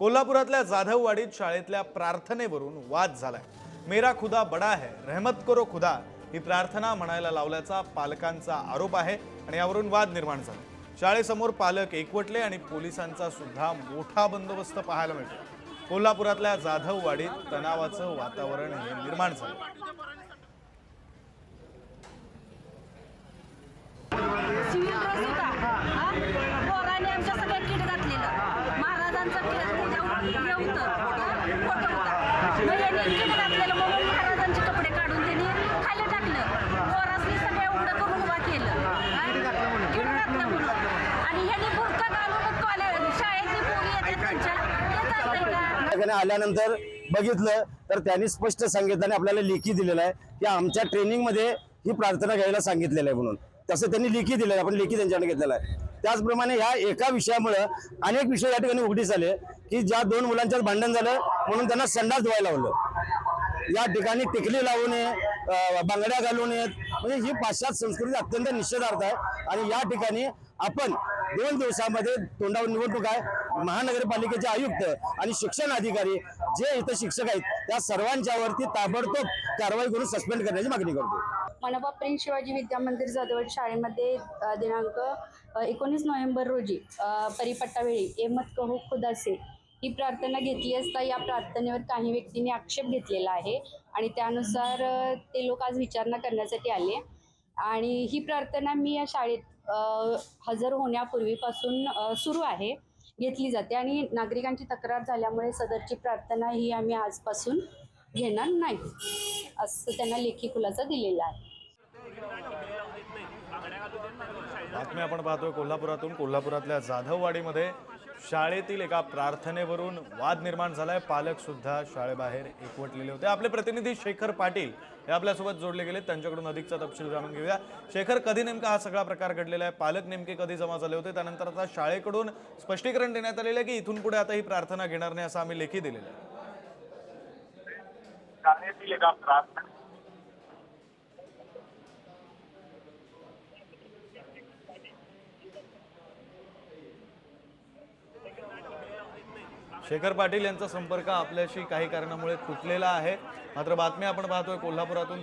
कोल्हापुरातल्या जाधववाडीत शाळेतल्या प्रार्थनेवरून वाद झालाय। मेरा खुदा बडा है, रहमत करो खुदा ही प्रार्थना म्हणायला लावल्याचा पालकांचा आरोप आहे आणि यावरून वाद निर्माण झाला। शाळेसमोर पालक एकवटले आणि पोलिसांचा सुद्धा मोठा बंदोबस्त पाहायला मिळतो। कोल्हापुरातल्या जाधववाडीत तणावाचं वातावरण हे निर्माण झालं। आल्यानंतर बघितलं तर त्यांनी स्पष्ट सांगितलं आणि आपल्याला लेखी दिलेलं आहे की आमच्या ट्रेनिंग मध्ये ही प्रार्थना घ्यायला सांगितलेलं आहे म्हणून। तसं त्यांनी लेखी दिलेलं आहे, आपण लेखी त्यांच्याकडे घेतलेला आहे। त्याचप्रमाणे ह्या एका विषयामुळे अनेक विषय या ठिकाणी उघडीस आले की ज्या दोन मुलांच्यात भांडण झालं म्हणून त्यांना संडास धुवायला लावलं। या ठिकाणी टिकली लावू नये, बांगड्या घालू नयेत, म्हणजे ही पाश्चात्य संस्कृती अत्यंत निषेधार्थ आहे। आणि या ठिकाणी आपण 2 दिवसामध्ये तोंडावर निवडणूक आहे, महानगरपालिकेचे आयुक्त आणि शिक्षण अधिकारी जे इथं शिक्षक आहेत त्या सर्वांच्यावरती ताबडतोब कारवाई करून सस्पेंड करण्याची मागणी करतो। मनोबा प्रिन्स शिवाजी विद्या मंदिर जाधववाडी शाळेमध्ये दिनांक 19 नोव्हेंबर रोजी परिपट्टा वेळी एमत कहो खुदा से ही प्रार्थना घेतली असता या प्रार्थनेवर काही व्यक्तींनी आक्षेप घेतलेला आहे आणि त्यानुसार ते लोक आज विचारणा करण्यासाठी आले। आणि ही प्रार्थना मी या शाळेत हजर होण्यापूर्वीपासून सुरू आहे, घेतली जाते आणि नागरिकांची तक्रार झाल्यामुळे सदरची प्रार्थना ही आम्ही आजपासून घेणार नाही असं त्यांना लेखी खुलासा दिलेला आहे। बातमी आपण पाहतोय कोल्हापुरातून। कोल्हापुरातल्या जाधववाडीमध्ये शाळेतील एका प्रार्थनेवरून वाद निर्माण झालाय। पालक सुद्धा शाळेबाहेर एकवटलेले होते। आपले प्रतिनिधी शेखर पाटील हे आपल्यासोबत जोडले गेले, त्यांच्याकडून अधिकचा तपशील जाणून घेऊया। शेखर, कधी नेमका हा सगळा प्रकार घडलेला आहे? पालक नेमके कधी जमा झाले होते? त्यानंतर आता शाळेकडून स्पष्टीकरण देण्यात आलेलं आहे की इथून पुढे आता ही प्रार्थना घेणार नाही असं आम्ही लेखी दिलेलं आहे। शाळेतील एका प्रार्थना शेखर पाटील यांचा संपर्क आपल्याशी काही कारणामुळे तुटलेला आहे। मात्र बातमी आपण पाहतोय कोल्हापुरातून।